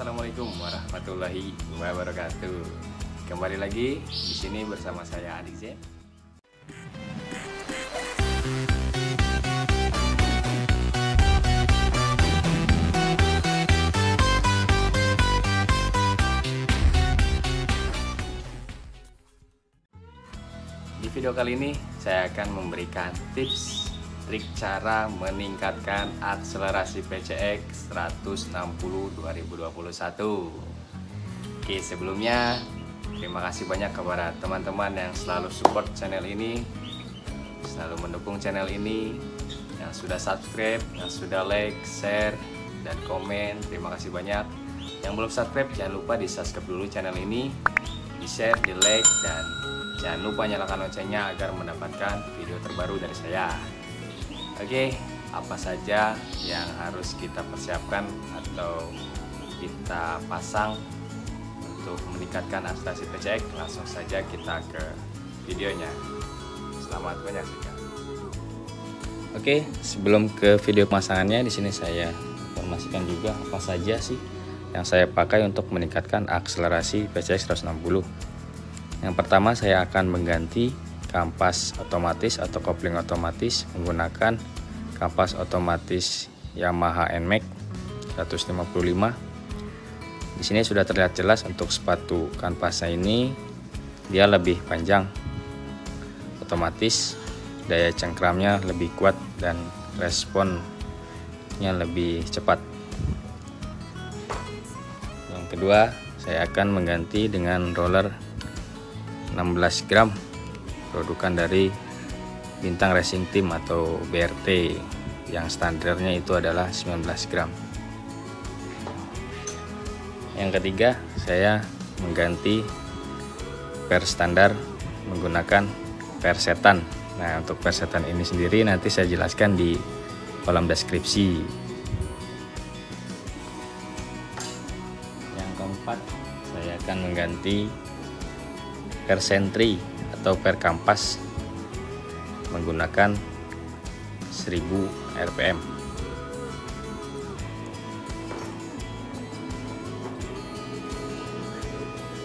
Assalamualaikum warahmatullahi wabarakatuh. Kembali lagi di sini bersama saya Adik Z. Di video kali ini saya akan memberikan tips trik cara meningkatkan akselerasi PCX 160 2021. Oke, sebelumnya terima kasih banyak kepada teman-teman yang selalu support channel ini, selalu mendukung channel ini, yang sudah subscribe, yang sudah like, share, dan komen. Terima kasih banyak. Yang belum subscribe jangan lupa di subscribe dulu channel ini, di share, di like, dan jangan lupa nyalakan loncengnya agar mendapatkan video terbaru dari saya. Oke, apa saja yang harus kita persiapkan atau kita pasang untuk meningkatkan akselerasi PCX? Langsung saja kita ke videonya. Selamat menyaksikan. Oke, sebelum ke video pemasangannya, di sini saya informasikan juga apa saja sih yang saya pakai untuk meningkatkan akselerasi PCX 160. Yang pertama, saya akan mengganti kampas otomatis atau kopling otomatis menggunakan kampas otomatis Yamaha NMAX 155. Di sini sudah terlihat jelas untuk sepatu kanvasnya ini dia lebih panjang, otomatis daya cengkramnya lebih kuat dan responnya lebih cepat. Yang kedua, saya akan mengganti dengan roller 16 gram produkan dari Bintang Racing Team atau BRT, yang standarnya itu adalah 19 gram. Yang ketiga, saya mengganti per standar menggunakan per setan. Nah, untuk per setan ini sendiri nanti saya jelaskan di kolom deskripsi. Yang keempat, saya akan mengganti per sentri atau per kampas menggunakan 1000 rpm.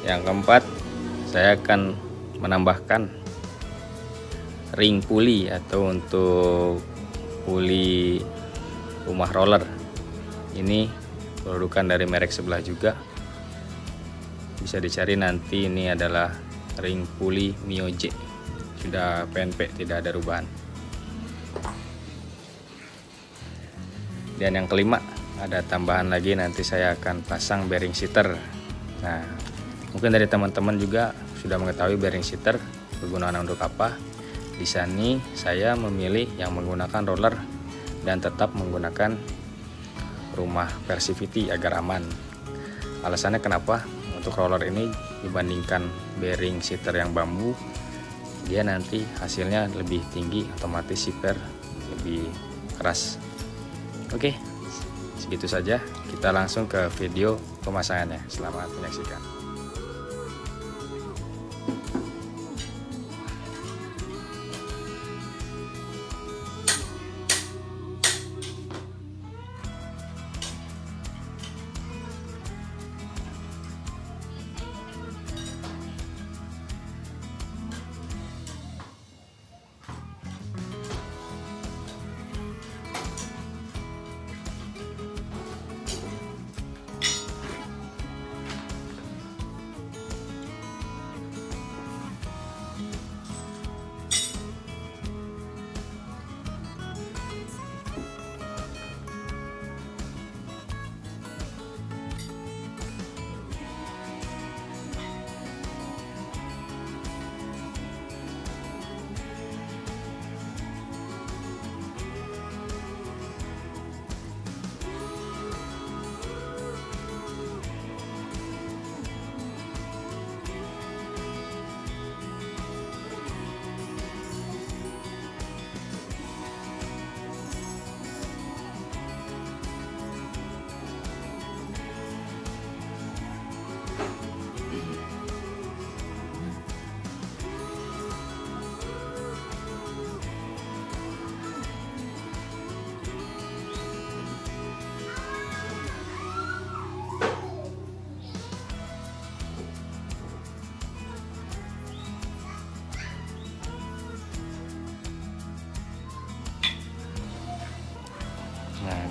Yang keempat, saya akan menambahkan ring puli atau untuk puli rumah roller. Ini produkan dari merek sebelah juga, bisa dicari nanti. Ini adalah ring puli Mio J, sudah PNP, tidak ada rubahan. Dan yang kelima, ada tambahan lagi, nanti saya akan pasang bearing seater. Nah, mungkin dari teman-teman juga sudah mengetahui bearing seater kegunaan untuk apa. Di sini saya memilih yang menggunakan roller dan tetap menggunakan rumah Persivity agar aman. Alasannya kenapa? Untuk roller ini dibandingkan bearing seater yang bambu, dia nanti hasilnya lebih tinggi, otomatis siper lebih keras. Oke, segitu saja. Kita langsung ke video pemasangannya. Selamat menyaksikan.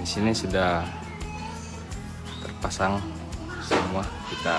Di sini sudah terpasang semua. Kita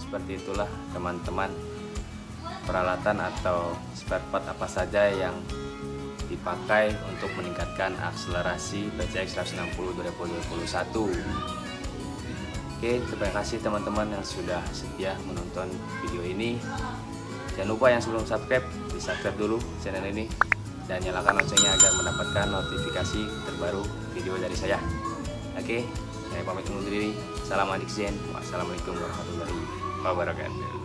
seperti itulah teman-teman, peralatan atau spare part apa saja yang dipakai untuk meningkatkan akselerasi PCX 160 2021. Oke, terima kasih teman-teman yang sudah setia menonton video ini. Jangan lupa yang sebelum subscribe, di subscribe dulu channel ini dan nyalakan loncengnya agar mendapatkan notifikasi terbaru video dari saya. Oke, saya pamit undur diri. Salam adik Zen. Wassalamualaikum warahmatullahi wabarakatuh.